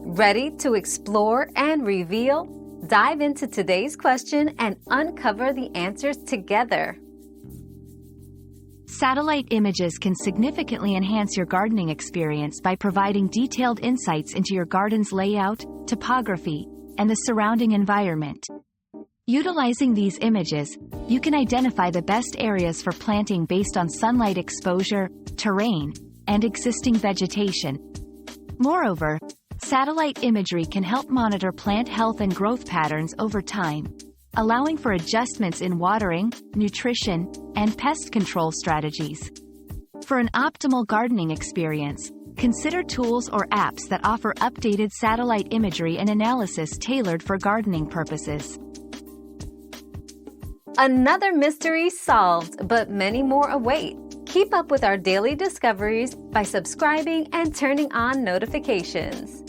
Ready to explore and reveal? Dive into today's question and uncover the answers together. Satellite images can significantly enhance your gardening experience by providing detailed insights into your garden's layout, topography, and the surrounding environment. Utilizing these images, you can identify the best areas for planting based on sunlight exposure, terrain, and existing vegetation. Moreover, satellite imagery can help monitor plant health and growth patterns over time, allowing for adjustments in watering, nutrition, and pest control strategies. For an optimal gardening experience, consider tools or apps that offer updated satellite imagery and analysis tailored for gardening purposes. Another mystery solved, but many more await. Keep up with our daily discoveries by subscribing and turning on notifications.